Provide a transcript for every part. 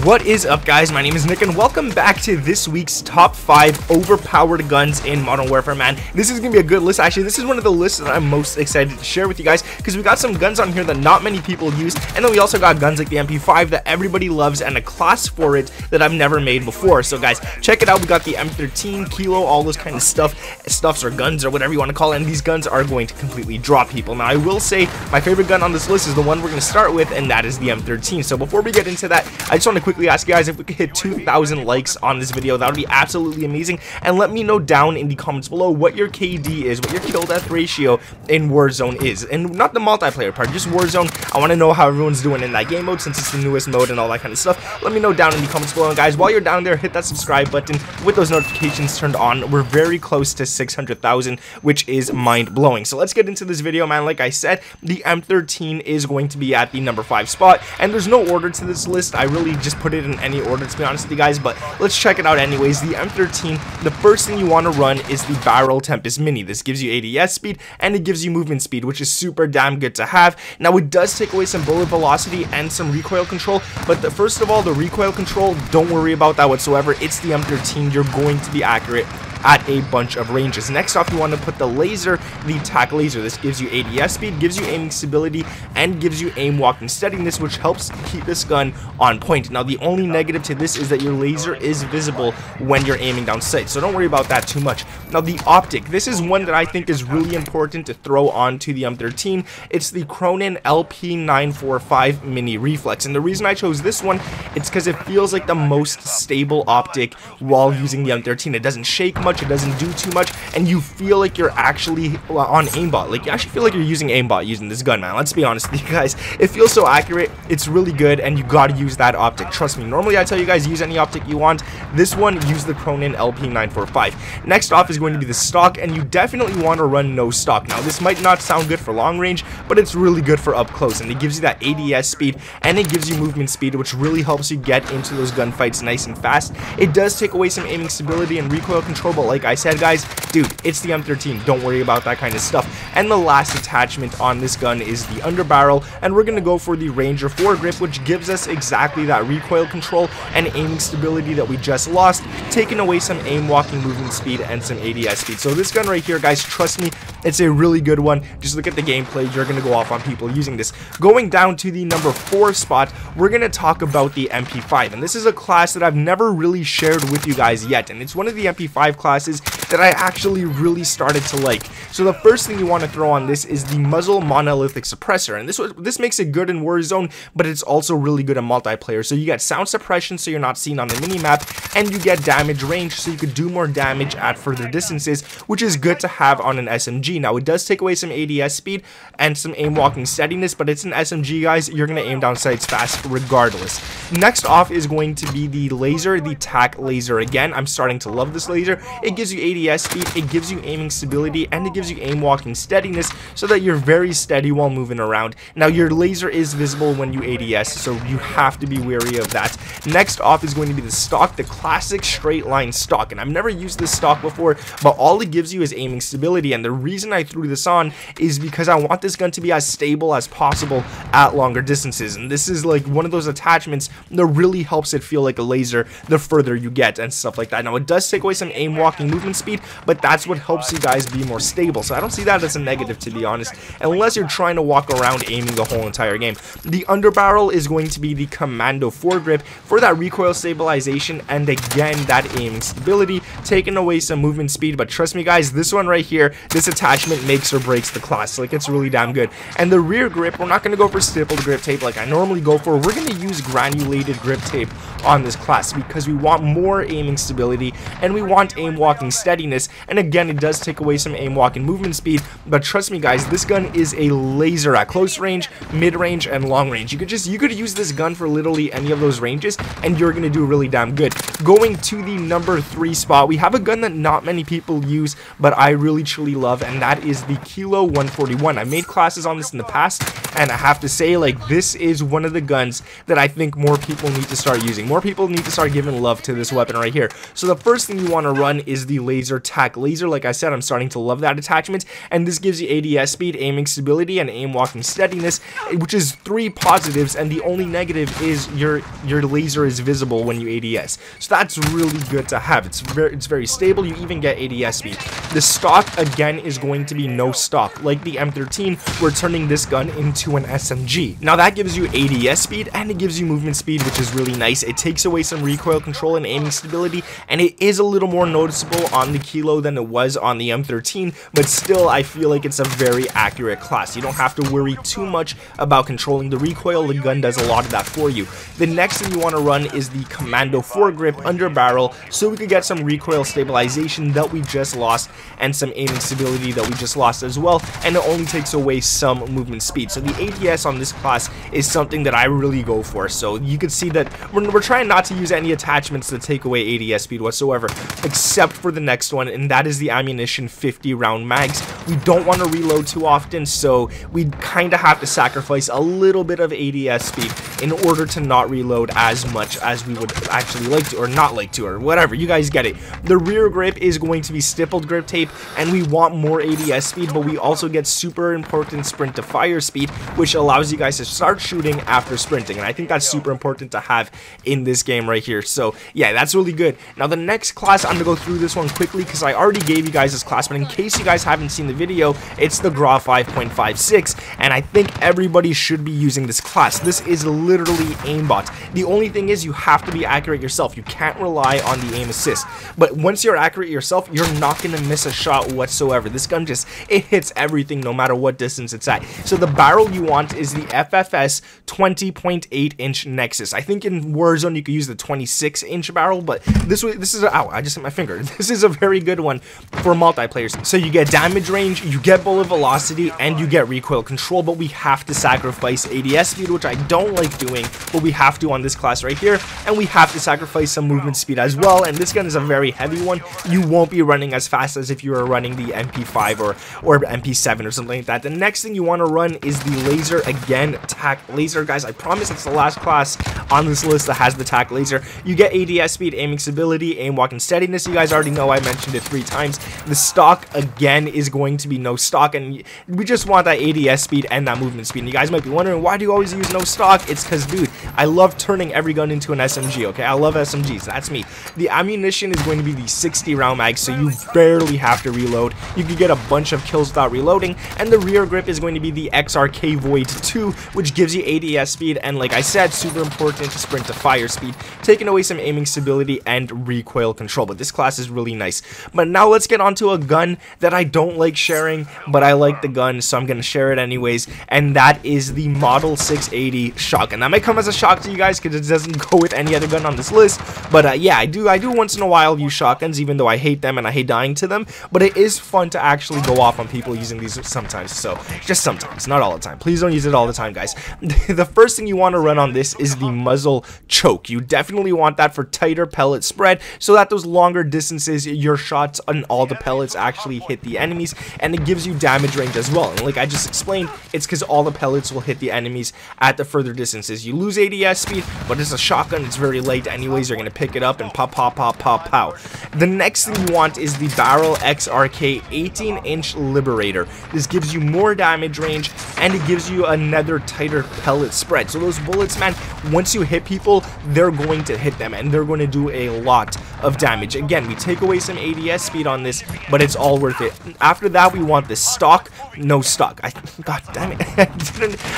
What is up, guys? My name is Nick and welcome back to this week's top 5 overpowered guns in Modern Warfare, man. This is gonna be a good list. Actually, this is one of the lists that I'm most excited to share with you guys because we got some guns on here that not many people use, and then we also got guns like the MP5 that everybody loves and a class for it that I've never made before. So guys, check it out. We got the M13 Kilo, all those kind of stuffs or guns or whatever you want to call it, and these guns are going to completely drop people. Now, I will say my favorite gun on this list is the one we're going to start with, and that is the M13. So before we get into that, I just want to quickly ask you guys if we could hit 2,000 likes on this video. That would be absolutely amazing, and let me know down in the comments below what your KD is, what your kill death ratio in Warzone is, and not the multiplayer part, just Warzone. I want to know how everyone's doing in that game mode since it's the newest mode and all that kind of stuff. Let me know down in the comments below, and guys, while you're down there, hit that subscribe button with those notifications turned on. We're very close to 600,000, which is mind-blowing. So let's get into this video, man. Like I said, the M13 is going to be at the number 5 spot, and there's no order to this list. I really just put it in any order, to be honest with you guys, but let's check it out anyways. The M13, the first thing you want to run is the Barrel Tempest Mini. This gives you ADS speed and it gives you movement speed, which is super damn good to have. Now, it does take away some bullet velocity and some recoil control, but first of all, the recoil control, don't worry about that whatsoever. It's the M13. You're going to be accurate at a bunch of ranges. Next off, you want to put the laser, the TAC laser. This gives you ADS speed, gives you aiming stability, and gives you aim walking steadiness, which helps keep this gun on point. Now, the only negative to this is that your laser is visible when you're aiming down sight, so don't worry about that too much. Now, the optic, this is one that I think is really important to throw onto the M13. It's the Cronin LP945 Mini Reflex, and the reason I chose this one, it's because it feels like the most stable optic while using the M13. It doesn't shake much, it doesn't do too much, and you feel like you're actually on aimbot. Like, you actually feel like you're using aimbot using this gun, man. Let's be honest with you guys. It feels so accurate. It's really good, and you gotta use that optic. Trust me. Normally, I tell you guys, use any optic you want. This one, use the Cronin LP945. Next off is going to be the stock, and you definitely want to run no stock. Now, this might not sound good for long range, but it's really good for up close, and it gives you that ADS speed, and it gives you movement speed, which really helps you get into those gunfights nice and fast. It does take away some aiming stability and recoil control, but like I said, guys, dude, it's the M13. Don't worry about that kind of stuff. And the last attachment on this gun is the underbarrel, and we're going to go for the Ranger foregrip, which gives us exactly that recoil control and aiming stability that we just lost, taking away some aim walking movement speed and some ADS speed. So this gun right here, guys, trust me, it's a really good one. Just look at the gameplay. You're going to go off on people using this. Going down to the number 4 spot, we're going to talk about the MP5, and this is a class that I've never really shared with you guys yet, and it's one of the MP5 classes that I actually really started to like. So the first thing you want to throw on this is the muzzle monolithic suppressor, and this makes it good in Warzone, but it's also really good in multiplayer. So you get sound suppression, so you're not seen on the minimap, and you get damage range, so you could do more damage at further distances, which is good to have on an SMG. Now, it does take away some ADS speed and some aim walking steadiness, but it's an SMG, guys. You're going to aim down sights fast regardless. Next off is going to be the laser, the TAC laser. Again, I'm starting to love this laser. It gives you ADS speed, it gives you aiming stability, and it gives you aim walking steadiness so that you're very steady while moving around. Now, your laser is visible when you ADS, so you have to be wary of that. Next off is going to be the stock, the classic straight line stock, and I've never used this stock before, but all it gives you is aiming stability, and the reason I threw this on is because I want this gun to be as stable as possible at longer distances, and this is like one of those attachments that really helps it feel like a laser the further you get and stuff like that. Now, it does take away some aim walking movement speed, but that's what helps you guys be more stable, so I don't see that as a negative, to be honest, unless you're trying to walk around aiming the whole entire game. The underbarrel is going to be the Commando foregrip for that recoil stabilization and again that aiming stability, taking away some movement speed. But trust me, guys, this one right here, this attachment makes or breaks the class. Like, it's really damn good. And the rear grip, we're not going to go for stippled grip tape like I normally go for. We're going to use granulated grip tape on this class because we want more aiming stability and we want aim walking steadiness, and again, it does take away some aim walking movement speed. But trust me, guys, this gun is a laser at close range, mid range, and long range. You could use this gun for literally any of those ranges and you're gonna do really damn good. Going to the number 3 spot, we we have a gun that not many people use, but I really truly love, and that is the Kilo 141. I made classes on this in the past, and I have to say, like, this is one of the guns that I think more people need to start using. More people need to start giving love to this weapon right here. So the first thing you want to run is the laser tac laser. Like I said, I'm starting to love that attachment, and this gives you ADS speed, aiming stability, and aim walking steadiness, which is 3 positives, and the only negative is your laser is visible when you ADS. So that's really good to have. It's very stable. You even get ADS speed. The stock again is going to be no stock. Like the M13, we're turning this gun into an SMG. Now that gives you ADS speed, and it gives you movement speed, which is really nice. It takes away some recoil control and aiming stability, and it is a little more noticeable on the Kilo than it was on the M13, but still I feel like it's a very accurate class. You don't have to worry too much about controlling the recoil. The gun does a lot of that for you. The next thing you want to run is the Commando foregrip under barrel, so we could get some recoil stabilization that we just lost, and some aiming stability that we just lost as well, and it only takes away some movement speed. So the ADS on this class is something that I really go for. So you can see that we're trying not to use any attachments to take away ADS speed whatsoever, except for the next one, and that is the ammunition 50 round mags. We don't want to reload too often, so we kind of have to sacrifice a little bit of ADS speed in order to not reload as much as we would actually like to, or not like to, or whatever. You guys get it. The rear grip is going to be stippled grip tape, and we want more ADS speed, but we also get super important sprint to fire speed, which allows you guys to start shooting after sprinting, and I think that's super important to have in this game right here. So yeah, that's really good. Now the next class, I'm gonna go through this one quickly because I already gave you guys this class, but in case you guys haven't seen the video, it's the GRA 5.56, and I think everybody should be using this class. This is literally aimbot. The only thing is you have to be accurate yourself. You can't rely on the aim assist, but once you're accurate yourself, you're not gonna miss a shot whatsoever. This gun just, it hits everything no matter what distance it's at. So the barrel you want is the FFS 20.8 inch Nexus. I think in Warzone you could use the 26 inch barrel, but this is ow, I just hit my finger. This is a very good one for multiplayers. So you get damage range, you get bullet velocity, and you get recoil control, but we have to sacrifice ADS speed, which I don't like doing, but we have to on this class right here, and we have to sacrifice some movement speed as well, and this gun is a very heavy one. You won't be running as fast as if you were running the MP5 or MP7 or something like that. The next thing you want to run is the laser, again, tac laser. Guys, I promise it's the last class on this list that has the tac laser. You get ADS speed, aiming stability, aim walking steadiness. You guys already know I mentioned it 3 times. The stock again is going to be no stock, and we just want that ADS speed and that movement speed. And you guys might be wondering, why do you always use no stock? It's because, dude, I love turning every gun into an SMG, okay? I love SMGs, that's me. The ammunition is going to be the 60 round mag, so you barely have to reload. You can get a bunch of kills without reloading, and the rear grip is going to be the XRK Void 2, which gives you ADS speed, and like I said, super important to sprint to fire speed, taking away some aiming stability and recoil control. But this class is really nice. But now let's get onto a gun that I don't like sharing, but I like the gun, so I'm gonna share it anyways, and that is the Model 680 shotgun. That might come as a shock to you guys because it doesn't go with any other gun on this list, but yeah, I do once in a while use shotguns, even though I hate them and I hate dying to them, but it is fun to actually go off on people using these sometimes. So just sometimes, not all the time. Please don't use it all the time, guys. The first thing you want to run on this is the muzzle choke. You definitely want that for tighter pellet spread, so that those longer distances, your shots on all the pellets actually hit the enemies, and it gives you damage range as well. And like I just explained, it's because all the pellets will hit the enemies at the further distances. You lose ADS speed, but it's a shotgun, it's very light anyways. You're gonna pick it up and pop, pop, pop, pop, pow. The next thing you want is the Barrel XRK 18-inch Liberator. This gives you more damage range, and it gives you another tighter pellet spread. So those bullets, man, once you hit people, they're going to hit them, and they're going to do a lot of damage. Again, we take away some ADS speed on this, but it's all worth it. After that, we want the stock, no stock. God damn it.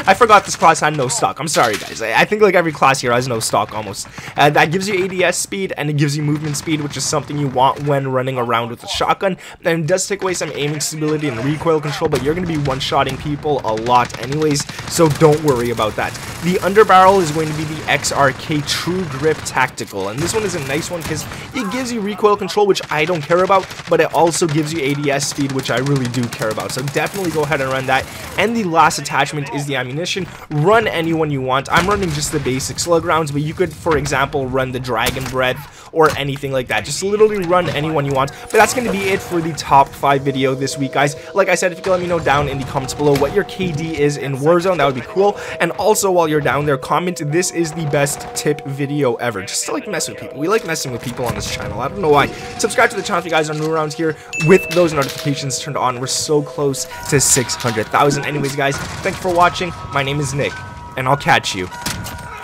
I forgot this class had no stock. I'm sorry, guys. I think like every class here has no stock almost. That gives you ADS speed, and it gives you movement speed, which is something you want when running around with a shotgun. And it does take away some aiming stability and recoil control, but you're going to be one-shotting people a lot anyways, so don't worry about that. The underbarrel is going to be the XRK True Grip Tactical, and this one is a nice one because it gives you recoil control, which I don't care about, but it also gives you ADS speed, which I really do care about, so definitely go ahead and run that. And the last attachment is the ammunition. Run any one you want. I'm running just the basic slug rounds, but you could, for example, run the Dragon Breath or anything like that. Just literally run anyone you want. But that's going to be it for the top 5 video this week, guys. Like I said, if you can let me know down in the comments below what your KD is in Warzone, that would be cool. And also, while you're down there, comment this is the best tip video ever, just to like mess with people. We like messing with people on this channel. I don't know why. Subscribe to the channel if you guys are new around here with those notifications turned on. We're so close to 600,000. Anyways, guys, thank you for watching. My name is Nick, and I'll catch you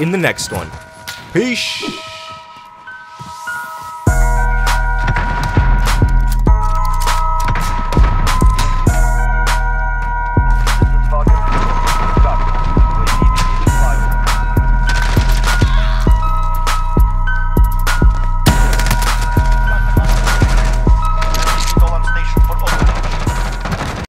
in the next one. Peace.